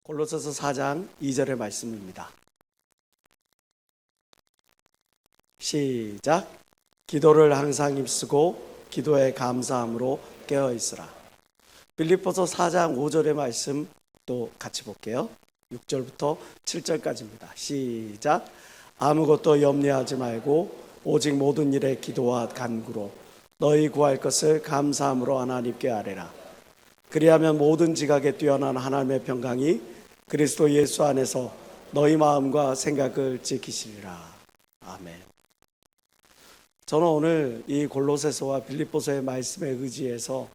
골로새서 4장 2절의 말씀입니다. 시작. 기도를 항상 힘쓰고 기도에 감사함으로 깨어 있으라. 빌립보서 4장 5절의 말씀 또 같이 볼게요. 6절부터 7절까지입니다. 시작. 아무것도 염려하지 말고 오직 모든 일에 기도와 간구로 너희 구할 것을 감사함으로 하나님께 아뢰라. 그리하면 모든 지각에 뛰어난 하나님의 평강이 그리스도 예수 안에서 너희 마음과 생각을 지키시리라. 아멘. 저는 오늘 이 골로새서와 빌립보서의 말씀에 의지해서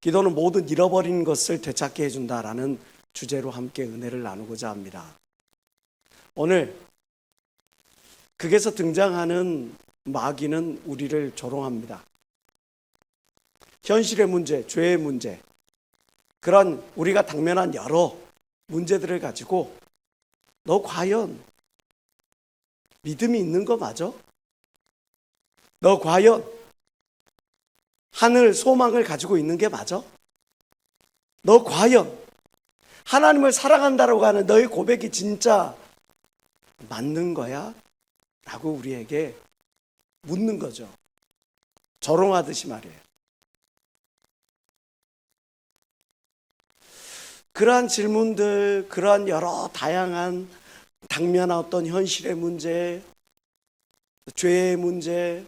기도는 모든 잃어버린 것을 되찾게 해준다라는 주제로 함께 은혜를 나누고자 합니다. 오늘 극에서 등장하는 마귀는 우리를 조롱합니다. 현실의 문제, 죄의 문제, 그런 우리가 당면한 여러 문제들을 가지고 너 과연 믿음이 있는 거 맞아? 너 과연 하늘 소망을 가지고 있는 게 맞아? 너 과연 하나님을 사랑한다라고 하는 너의 고백이 진짜 맞는 거야? 라고 우리에게 묻는 거죠. 조롱하듯이 말이에요. 그러한 질문들, 그러한 여러 다양한 당면한 어떤 현실의 문제, 죄의 문제,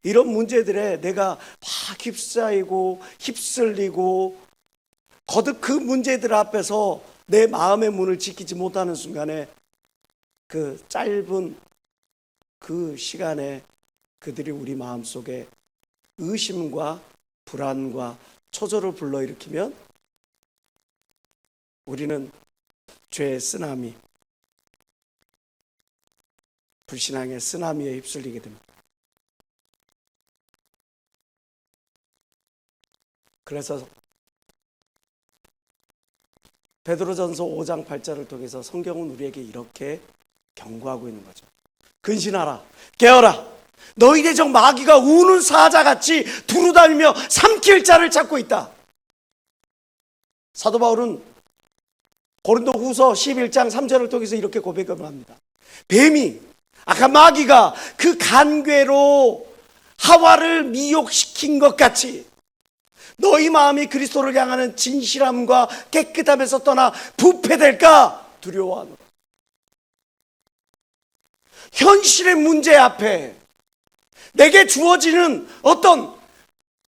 이런 문제들에 내가 막 휩싸이고 휩쓸리고 거듭 그 문제들 앞에서 내 마음의 문을 지키지 못하는 순간에 그 짧은 그 시간에 그들이 우리 마음속에 의심과 불안과 초조를 불러일으키면 우리는 죄의 쓰나미, 불신앙의 쓰나미에 휩쓸리게 됩니다. 그래서 베드로전서 5장 8절을 통해서 성경은 우리에게 이렇게 경고하고 있는 거죠. 근신하라, 깨어라. 너희 대적 마귀가 우는 사자같이 두루다니며 삼킬 자를 찾고 있다. 사도 바울은 고린도후서 11장 3절을 통해서 이렇게 고백을 합니다. 뱀이, 악한 마귀가 그 간괴로 하와를 미혹시킨 것 같이 너희 마음이 그리스도를 향하는 진실함과 깨끗함에서 떠나 부패될까 두려워하노라. 현실의 문제 앞에 내게 주어지는 어떤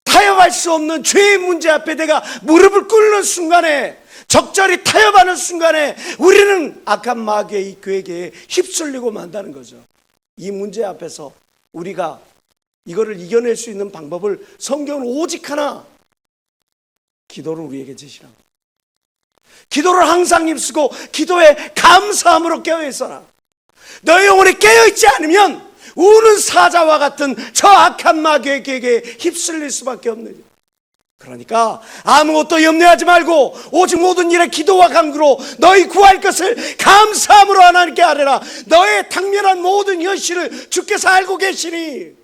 타협할 수 없는 죄의 문제 앞에 내가 무릎을 꿇는 순간에, 적절히 타협하는 순간에 우리는 악한 마귀의 이 괴계에 휩쓸리고 만다는 거죠. 이 문제 앞에서 우리가 이거를 이겨낼 수 있는 방법을 성경은 오직 하나, 기도를 우리에게 제시합니다. 기도를 항상 힘쓰고 기도에 감사함으로 깨어있어라. 너의 영혼이 깨어있지 않으면 우는 사자와 같은 저 악한 마귀의 계계에 휩쓸릴 수밖에 없는. 그러니까 아무것도 염려하지 말고 오직 모든 일에 기도와 간구로 너희 구할 것을 감사함으로 하나님께 아뢰라. 너의 당면한 모든 현실을 주께서 알고 계시니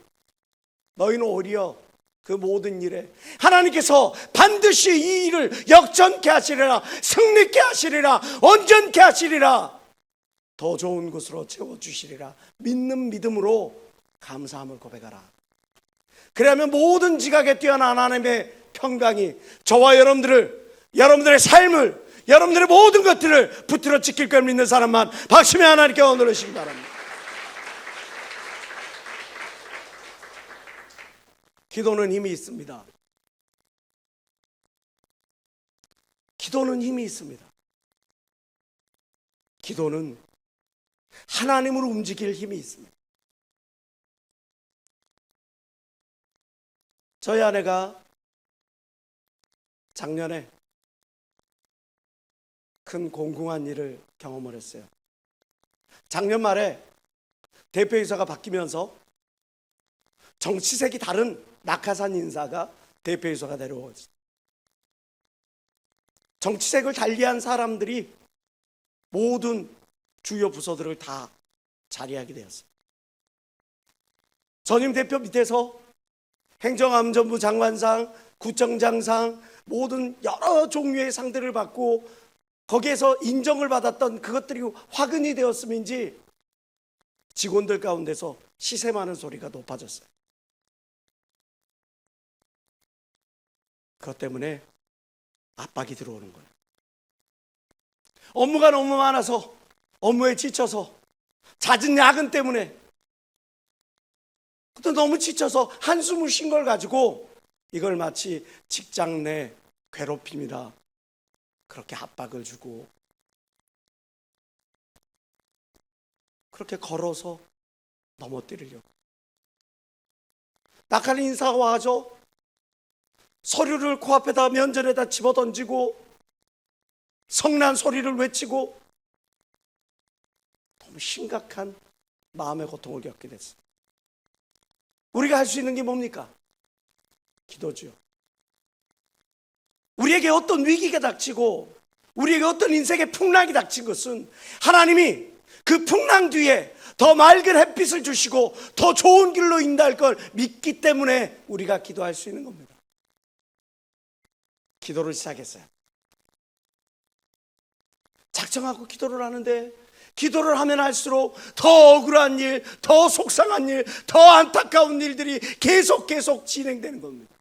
너희는 오히려 그 모든 일에 하나님께서 반드시 이 일을 역전케 하시리라, 승리케 하시리라, 온전케 하시리라, 더 좋은 것으로 채워주시리라 믿는 믿음으로 감사함을 고백하라. 그러면 모든 지각에 뛰어난 하나님의 평강이 저와 여러분들의 삶을, 여러분들의 모든 것들을 붙들어 지킬 걸 믿는 사람만 박수며 하나님께 원하시기 바랍니다. 기도는 힘이 있습니다. 기도는 힘이 있습니다. 기도는 하나님으로 움직일 힘이 있습니다. 저희 아내가 작년에 큰 공공한 일을 경험을 했어요. 작년 말에 대표이사가 바뀌면서 정치색이 다른 낙하산 인사가 대표이사가 내려오죠. 정치색을 달리한 사람들이 모든 주요 부서들을 다 자리하게 되었어요. 전임 대표 밑에서 행정안전부 장관상, 구청장상, 모든 여러 종류의 상들을 받고 거기에서 인정을 받았던 그것들이 화근이 되었음인지 직원들 가운데서 시샘하는 소리가 높아졌어요. 그것 때문에 압박이 들어오는 거예요. 업무가 너무 많아서, 업무에 지쳐서, 잦은 야근 때문에, 또 너무 지쳐서 한숨을 쉰 걸 가지고 이걸 마치 직장 내 괴롭힘이다 그렇게 압박을 주고, 그렇게 걸어서 넘어뜨리려고. 낙하는 인사가 와서 서류를 코앞에다 면전에다 집어던지고 성난 소리를 외치고 너무 심각한 마음의 고통을 겪게 됐어요. 우리가 할 수 있는 게 뭡니까? 기도죠. 우리에게 어떤 위기가 닥치고 우리에게 어떤 인생의 풍랑이 닥친 것은 하나님이 그 풍랑 뒤에 더 맑은 햇빛을 주시고 더 좋은 길로 인도할 걸 믿기 때문에 우리가 기도할 수 있는 겁니다. 기도를 시작했어요. 작정하고 기도를 하는데 기도를 하면 할수록 더 억울한 일, 더 속상한 일, 더 안타까운 일들이 계속 진행되는 겁니다.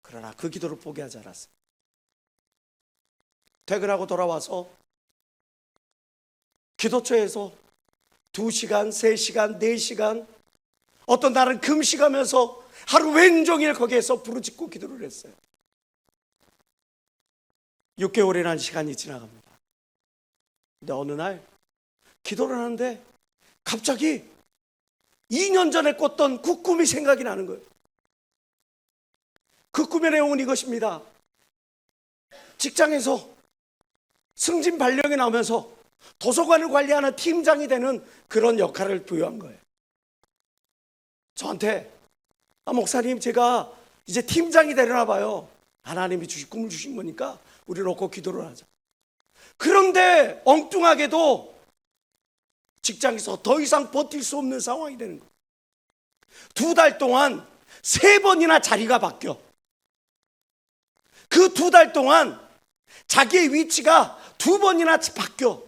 그러나 그 기도를 포기하지 않았어요. 퇴근하고 돌아와서 기도처에서 2시간, 3시간, 4시간, 어떤 날은 금식하면서 하루 왼종일 거기에서 부르짖고 기도를 했어요. 6개월이라는 시간이 지나갑니다. 근데 어느 날 기도를 하는데 갑자기 2년 전에 꿨던 그 꿈이 생각이 나는 거예요. 그 꿈의 내용은 이것입니다. 직장에서 승진 발령이 나오면서 도서관을 관리하는 팀장이 되는 그런 역할을 부여한 거예요. 저한테 목사님 제가 이제 팀장이 되려나 봐요. 하나님이 꿈을 주신 거니까 우리 놓고 기도를 하자. 그런데 엉뚱하게도 직장에서 더 이상 버틸 수 없는 상황이 되는 거예요. 2달 동안 3번이나 자리가 바뀌어. 그 2달 동안 자기의 위치가 2번이나 바뀌어.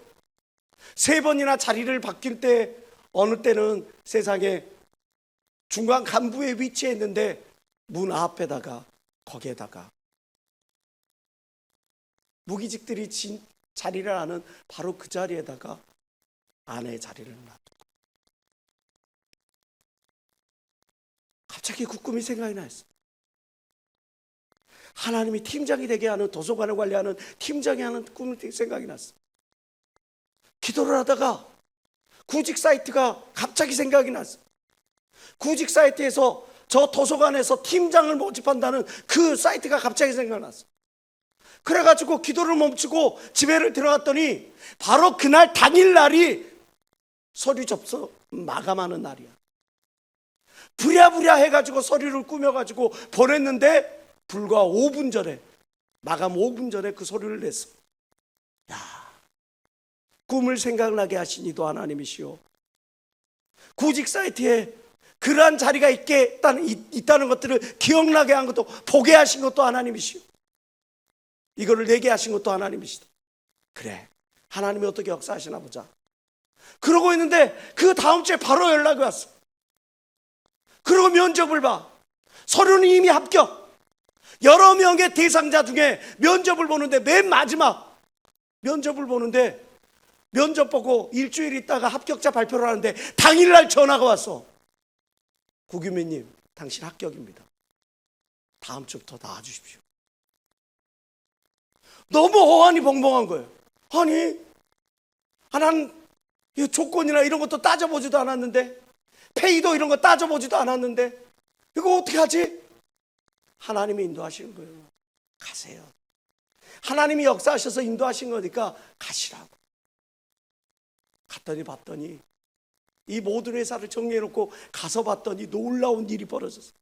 3번이나 자리를 바뀔 때 어느 때는 세상에 중간 간부에 위치해 있는데 문 앞에다가 거기에다가 무기직들이 자리를 하는 바로 그 자리에다가 아내의 자리를 놔두고 갑자기 그 꿈이 생각이 났어요. 하나님이 팀장이 되게 하는, 도서관을 관리하는 팀장이 하는 꿈이 생각이 났어요. 기도를 하다가 구직 사이트가 갑자기 생각이 났어요. 구직 사이트에서 저 도서관에서 팀장을 모집한다는 그 사이트가 갑자기 생각났어요. 그래가지고 기도를 멈추고 집에를 들어갔더니 바로 그날 당일날이 서류 접수 마감하는 날이야. 부랴부랴 해가지고 서류를 꾸며가지고 보냈는데 불과 5분 전에, 마감 5분 전에 그 서류를 냈어. 야, 꿈을 생각나게 하신 이도 하나님이시오. 구직 사이트에 그러한 자리가 있다는 것들을 기억나게 한 것도, 보게 하신 것도 하나님이시오. 이거를 내게 하신 것도 하나님이시다. 그래, 하나님이 어떻게 역사하시나 보자. 그러고 있는데 그 다음 주에 바로 연락이 왔어. 그리고 면접을 봐. 서류는 이미 합격. 여러 명의 대상자 중에 면접을 보는데 맨 마지막 면접을 보는데 면접 보고 일주일 있다가 합격자 발표를 하는데 당일날 전화가 왔어. 구규민님, 당신 합격입니다. 다음 주부터 나와주십시오. 너무 어안이 벙벙한 거예요. 아니, 난 조건이나 이런 것도 따져보지도 않았는데, 페이도 이런 거 따져보지도 않았는데 이거 어떻게 하지? 하나님이 인도하시는 거예요. 가세요. 하나님이 역사하셔서 인도하신 거니까 가시라고. 갔더니 봤더니 이 모든 회사를 정리해놓고 가서 봤더니 놀라운 일이 벌어졌어요.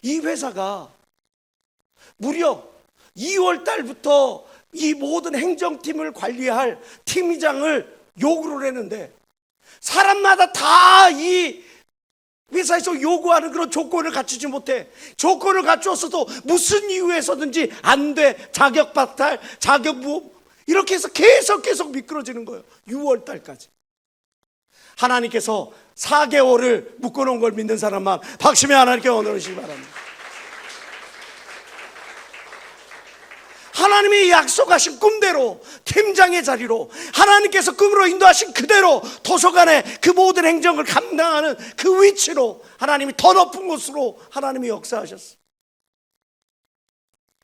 이 회사가 무려 2월 달부터 이 모든 행정팀을 관리할 팀장을 요구를 했는데 사람마다 다 이 회사에서 요구하는 그런 조건을 갖추지 못해. 조건을 갖추었어도 무슨 이유에서든지 안 돼. 자격 박탈, 자격 무험. 이렇게 해서 계속 미끄러지는 거예요. 6월 달까지. 하나님께서 4개월을 묶어놓은 걸 믿는 사람만 박심에 하나님께 원하시기 바랍니다. 하나님이 약속하신 꿈대로, 팀장의 자리로, 하나님께서 꿈으로 인도하신 그대로 도서관의 그 모든 행정을 감당하는 그 위치로, 하나님이 더 높은 곳으로 하나님이 역사하셨어요.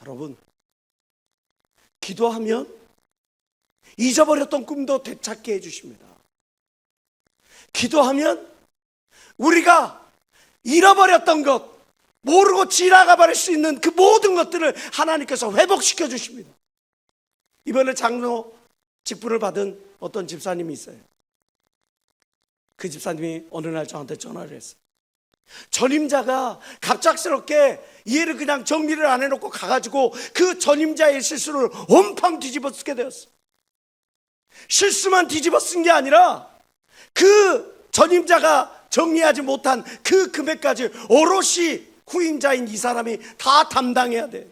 여러분, 기도하면 잊어버렸던 꿈도 되찾게 해주십니다. 기도하면 우리가 잃어버렸던 것, 모르고 지나가 버릴 수 있는 그 모든 것들을 하나님께서 회복시켜 주십니다. 이번에 장로 직분을 받은 어떤 집사님이 있어요. 그 집사님이 어느 날 저한테 전화를 했어요. 전임자가 갑작스럽게 이해를 그냥 정리를 안 해놓고 가가지고 그 전임자의 실수를 온팡 뒤집어 쓰게 되었어요. 실수만 뒤집어 쓴 게 아니라 그 전임자가 정리하지 못한 그 금액까지 오롯이 후임자인 이 사람이 다 담당해야 돼.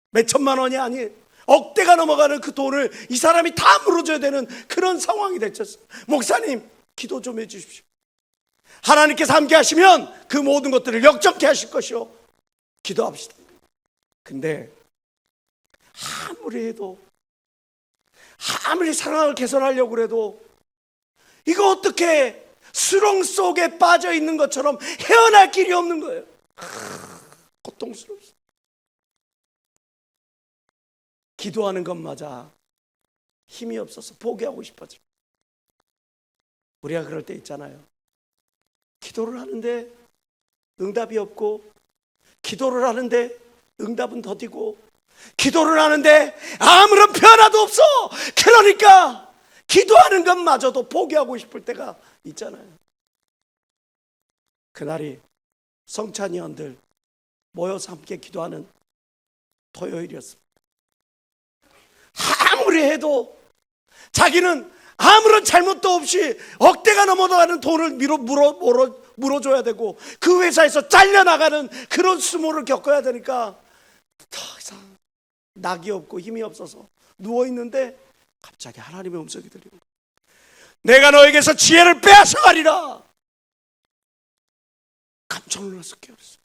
몇 천만 원이 아니에요. 억대가 넘어가는 그 돈을 이 사람이 다 물어줘야 되는 그런 상황이 됐었어요. 목사님, 기도 좀 해주십시오. 하나님께서 함께 하시면 그 모든 것들을 역적케 하실 것이요. 기도합시다. 근데 아무리 상황을 개선하려고 해도 이거 어떻게 수렁 속에 빠져 있는 것처럼 헤어날 길이 없는 거예요. 고통스럽습니다. 기도하는 것마저 힘이 없어서 포기하고 싶어져. 우리가 그럴 때 있잖아요. 기도를 하는데 응답이 없고, 기도를 하는데 응답은 더디고, 기도를 하는데 아무런 변화도 없어. 그러니까 기도하는 것마저도 포기하고 싶을 때가 있잖아요. 그날이 성찬위원들 모여서 함께 기도하는 토요일이었습니다. 아무리 해도 자기는 아무런 잘못도 없이 억대가 넘어가는 돈을 물어줘야 되고, 그 회사에서 잘려나가는 그런 수모를 겪어야 되니까 더 이상 낙이 없고 힘이 없어서 누워있는데 갑자기 하나님의 음성이 들리고, 내가 너에게서 지혜를 빼앗아가리라. 깜짝 놀라서 깨어났어요.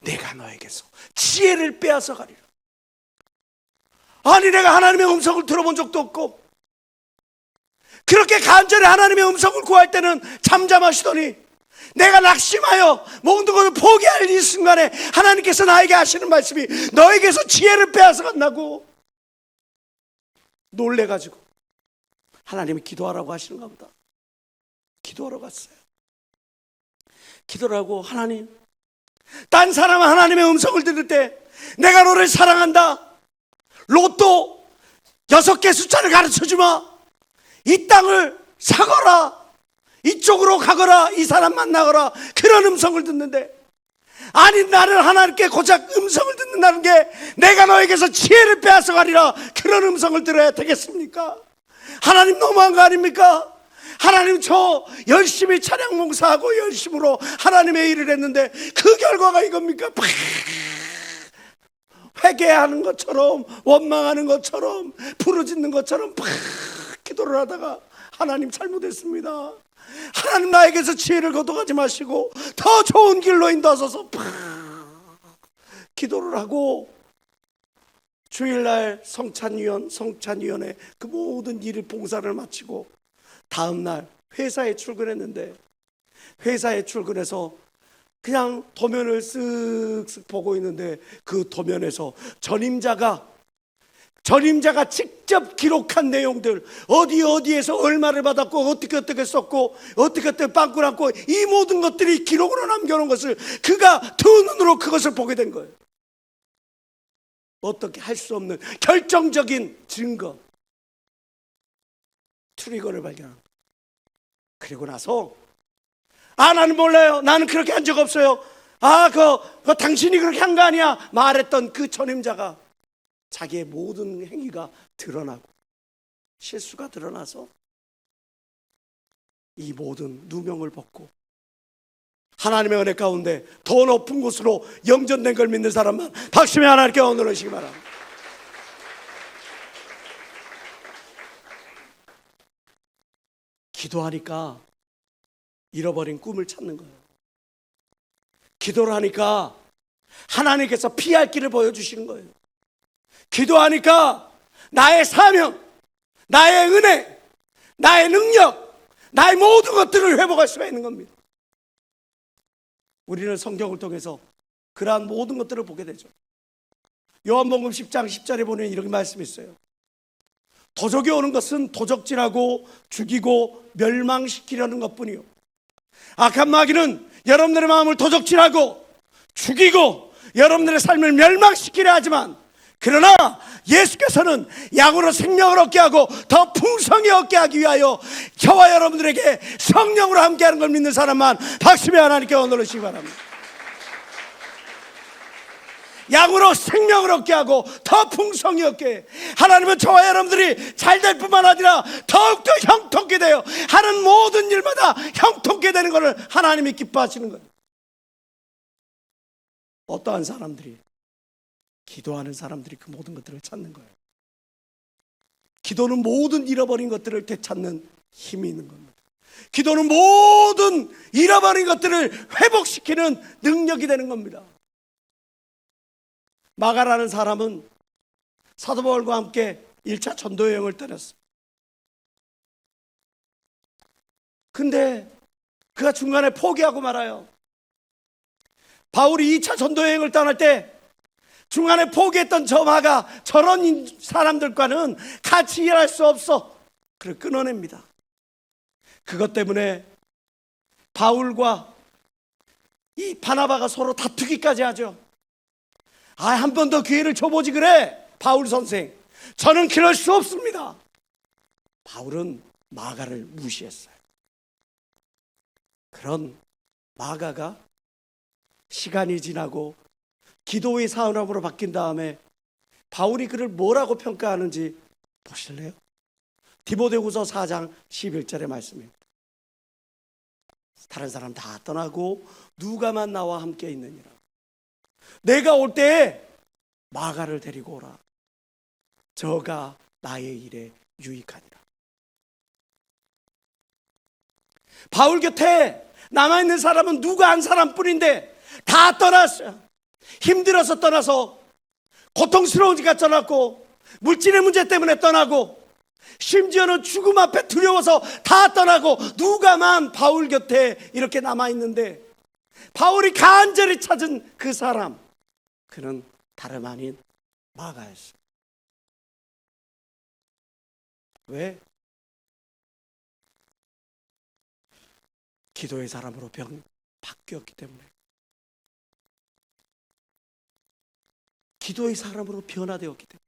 내가 너에게서 지혜를 빼앗아가리라. 아니, 내가 하나님의 음성을 들어본 적도 없고, 그렇게 간절히 하나님의 음성을 구할 때는 잠잠하시더니 내가 낙심하여 모든 것을 포기할 이 순간에 하나님께서 나에게 하시는 말씀이 너에게서 지혜를 빼앗아간다고 놀래가지고 하나님이 기도하라고 하시는가 보다. 기도하러 갔어요. 기도를 하고, 하나님, 딴 사람은 하나님의 음성을 들을 때 내가 너를 사랑한다, 로또 6개 숫자를 가르쳐주마, 이 땅을 사거라, 이쪽으로 가거라, 이 사람 만나거라, 그런 음성을 듣는데, 아니, 나를 하나님께 고작 음성을 듣는다는 게 내가 너에게서 지혜를 빼앗아가리라, 그런 음성을 들어야 되겠습니까? 하나님, 너무한 거 아닙니까? 하나님, 저 열심히 찬양 봉사하고 열심으로 하나님의 일을 했는데 그 결과가 이겁니까? 회개하는 것처럼, 원망하는 것처럼, 부르짖는 것처럼 기도를 하다가, 하나님, 잘못했습니다. 하나님, 나에게서 지혜를 거둬가지 마시고 더 좋은 길로 인도하소서. 기도를 하고 주일날 성찬위원회 그 모든 일을 봉사를 마치고 다음날 회사에 출근했는데, 회사에 출근해서 그냥 도면을 쓱쓱 보고 있는데, 그 도면에서 전임자가 직접 기록한 내용들, 어디에서 얼마를 받았고, 어떻게 썼고, 어떻게 빵꾸 났고, 이 모든 것들이 기록으로 남겨놓은 것을 그가 두 눈으로 그것을 보게 된 거예요. 어떻게 할 수 없는 결정적인 증거, 트리거를 발견한 거예요. 그리고 나서, 나는 몰라요, 나는 그렇게 한 적 없어요, 그 당신이 그렇게 한 거 아니야 말했던 그 전임자가 자기의 모든 행위가 드러나고 실수가 드러나서 이 모든 누명을 벗고 하나님의 은혜 가운데 더 높은 곳으로 영전된 걸 믿는 사람만 박수며 하나님께 원하시기 바랍니다. 기도하니까 잃어버린 꿈을 찾는 거예요. 기도를 하니까 하나님께서 피할 길을 보여주시는 거예요. 기도하니까 나의 사명, 나의 은혜, 나의 능력, 나의 모든 것들을 회복할 수가 있는 겁니다. 우리는 성경을 통해서 그러한 모든 것들을 보게 되죠. 요한복음 10장 10절에 보면 이렇게 말씀이 있어요. 도적이 오는 것은 도적질하고 죽이고 멸망시키려는 것뿐이요, 악한 마귀는 여러분들의 마음을 도적질하고 죽이고 여러분들의 삶을 멸망시키려 하지만, 그러나 예수께서는 양으로 생명을 얻게 하고 더 풍성히 얻게 하기 위하여 저와 여러분들에게 성령으로 함께하는 걸 믿는 사람만 박수며 하나님께 원하시기 바랍니다. 양으로 생명을 얻게 하고 더 풍성히 얻게 해. 하나님은 저와 여러분들이 잘될 뿐만 아니라 더욱더 형통케 되어 하는 모든 일마다 형통케 되는 것을 하나님이 기뻐하시는 거예요. 어떠한 사람들이? 기도하는 사람들이 그 모든 것들을 찾는 거예요. 기도는 모든 잃어버린 것들을 되찾는 힘이 있는 겁니다. 기도는 모든 잃어버린 것들을 회복시키는 능력이 되는 겁니다. 마가라는 사람은 사도 바울과 함께 1차 전도 여행을 떠났어요. 근데 그가 중간에 포기하고 말아요. 바울이 2차 전도 여행을 떠날 때 중간에 포기했던 저 마가 저런 사람들과는 같이 일할 수 없어. 그를 끊어냅니다. 그것 때문에 바울과 이 바나바가 서로 다투기까지 하죠. 한 번 더 기회를 줘보지 그래, 바울 선생. 저는 그럴 수 없습니다. 바울은 마가를 무시했어요. 그런 마가가 시간이 지나고 기도의 사람으로 바뀐 다음에 바울이 그를 뭐라고 평가하는지 보실래요? 디모데후서 4장 11절의 말씀입니다. 다른 사람 다 떠나고 누가만 나와 함께 있느니라. 내가 올 때에 마가를 데리고 오라. 저가 나의 일에 유익하니라. 바울 곁에 남아있는 사람은 누가 한 사람뿐인데 다 떠났어요. 힘들어서 떠나서, 고통스러우니까 떠났고, 물질의 문제 때문에 떠나고, 심지어는 죽음 앞에 두려워서 다 떠나고, 누가만 바울 곁에 이렇게 남아있는데, 바울이 간절히 찾은 그 사람, 그는 다름 아닌 마가였어요. 왜? 기도의 사람으로 바뀌었기 때문에. 기도의 사람으로 변화되었기 때문에.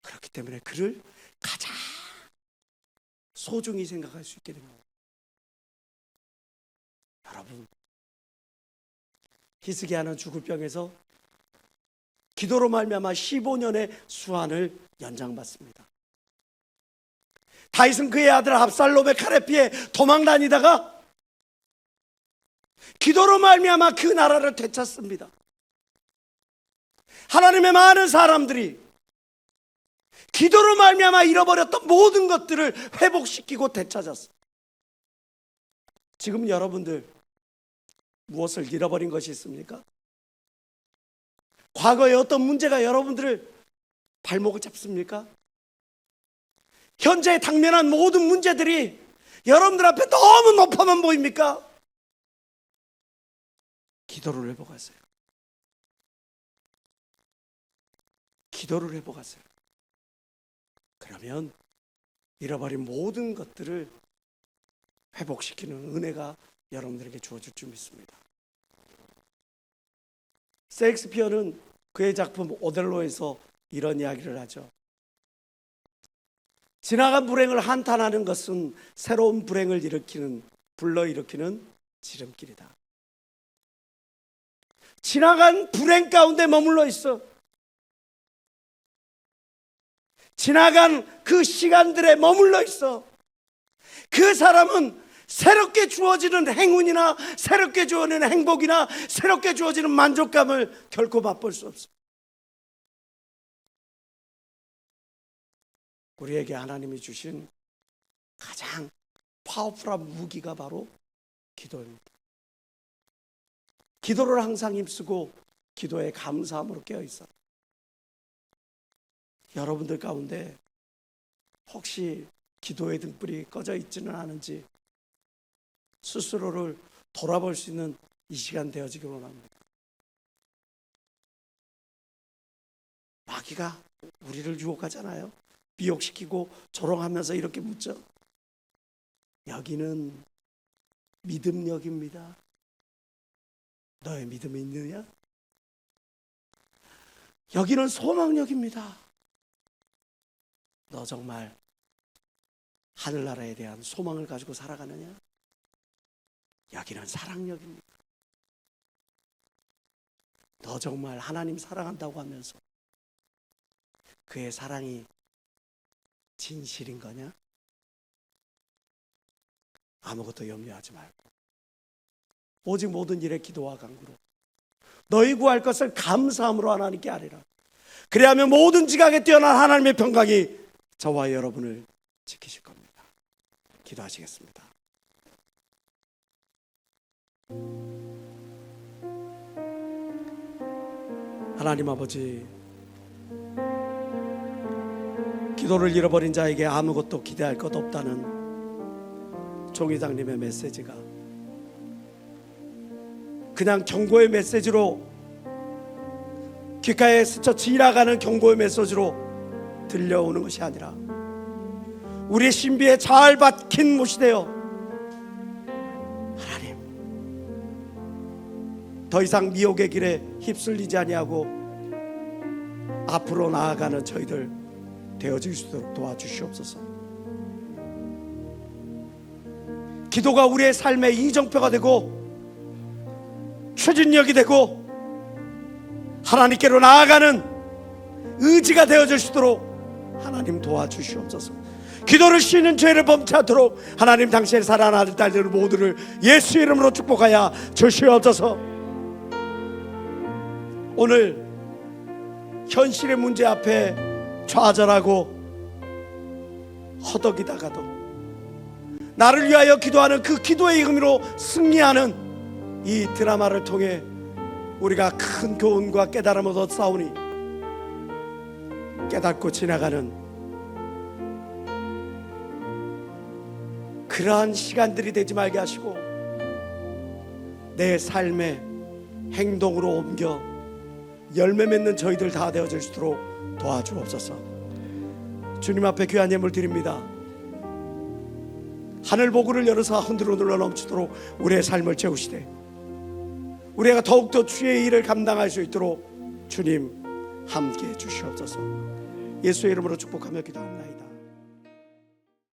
그렇기 때문에 그를 가장 소중히 생각할 수 있게 됩니다. 여러분, 히스기야는 죽을 병에서 기도로 말미암아 15년의 수한을 연장받습니다. 다윗은 그의 아들 압살롬의 칼에 피해 도망 다니다가 기도로 말미암아 그 나라를 되찾습니다. 하나님의 많은 사람들이 기도로 말미암아 잃어버렸던 모든 것들을 회복시키고 되찾았어요. 지금 여러분들 무엇을 잃어버린 것이 있습니까? 과거에 어떤 문제가 여러분들을 발목을 잡습니까? 현재 당면한 모든 문제들이 여러분들 앞에 너무 높아만 보입니까? 기도를 회복하세요. 기도를 회복하세요. 그러면 잃어버린 모든 것들을 회복시키는 은혜가 여러분들에게 주어질 줄 믿습니다. 셰익스피어는 그의 작품 오델로에서 이런 이야기를 하죠. 지나간 불행을 한탄하는 것은 새로운 불행을 불러일으키는 지름길이다. 지나간 불행 가운데 머물러 있어. 지나간 그 시간들에 머물러 있어. 그 사람은 새롭게 주어지는 행운이나 새롭게 주어지는 행복이나 새롭게 주어지는 만족감을 결코 맛볼 수 없어요. 우리에게 하나님이 주신 가장 파워풀한 무기가 바로 기도입니다. 기도를 항상 힘쓰고 기도에 감사함으로 깨어있어요. 여러분들 가운데 혹시 기도의 등불이 꺼져 있지는 않은지 스스로를 돌아볼 수 있는 이 시간 되어지길 원합니다. 마귀가 우리를 유혹하잖아요. 미혹시키고 조롱하면서 이렇게 묻죠. 여기는 믿음역입니다. 너의 믿음이 있느냐? 여기는 소망역입니다. 너 정말 하늘나라에 대한 소망을 가지고 살아가느냐? 여기는 사랑역입니다. 너 정말 하나님 사랑한다고 하면서 그의 사랑이 진실인 거냐? 아무것도 염려하지 말고 오직 모든 일에 기도와 간구로 너희 구할 것을 감사함으로 하나님께 아뢰라. 그래야면 모든 지각에 뛰어난 하나님의 평강이 저와 여러분을 지키실 겁니다. 기도하시겠습니다. 하나님 아버지, 기도를 잃어버린 자에게 아무것도 기대할 것 없다는 종회장님의 메시지가 그냥 경고의 메시지로, 귓가에 스쳐 지나가는 경고의 메시지로 들려오는 것이 아니라 우리의 신비에 잘 박힌 못이 되어 하나님, 더 이상 미혹의 길에 휩쓸리지 아니하고 앞으로 나아가는 저희들 되어질 수 있도록 도와주시옵소서. 기도가 우리의 삶의 이정표가 되고 추진력이 되고 하나님께로 나아가는 의지가 되어질 수 있도록 하나님 도와주시옵소서. 기도를 쉬는 죄를 범치 않도록 하나님 당신의 사랑하는 아들 딸들 모두를 예수 이름으로 축복하여 주시옵소서. 오늘 현실의 문제 앞에 좌절하고 허덕이다가도 나를 위하여 기도하는 그 기도의 의미로 승리하는 이 드라마를 통해 우리가 큰 교훈과 깨달음을 얻사오니 깨닫고 지나가는 그러한 시간들이 되지 말게 하시고 내 삶의 행동으로 옮겨 열매 맺는 저희들 다 되어질 수 있도록 도와주옵소서. 주님 앞에 귀한 예물 드립니다. 하늘 보구를 열어서 흔들어 눌러 넘치도록 우리의 삶을 채우시되 우리가 더욱더 주의 일을 감당할 수 있도록 주님 함께해 주시옵소서. 예수의 이름으로 축복하며 기도합니다.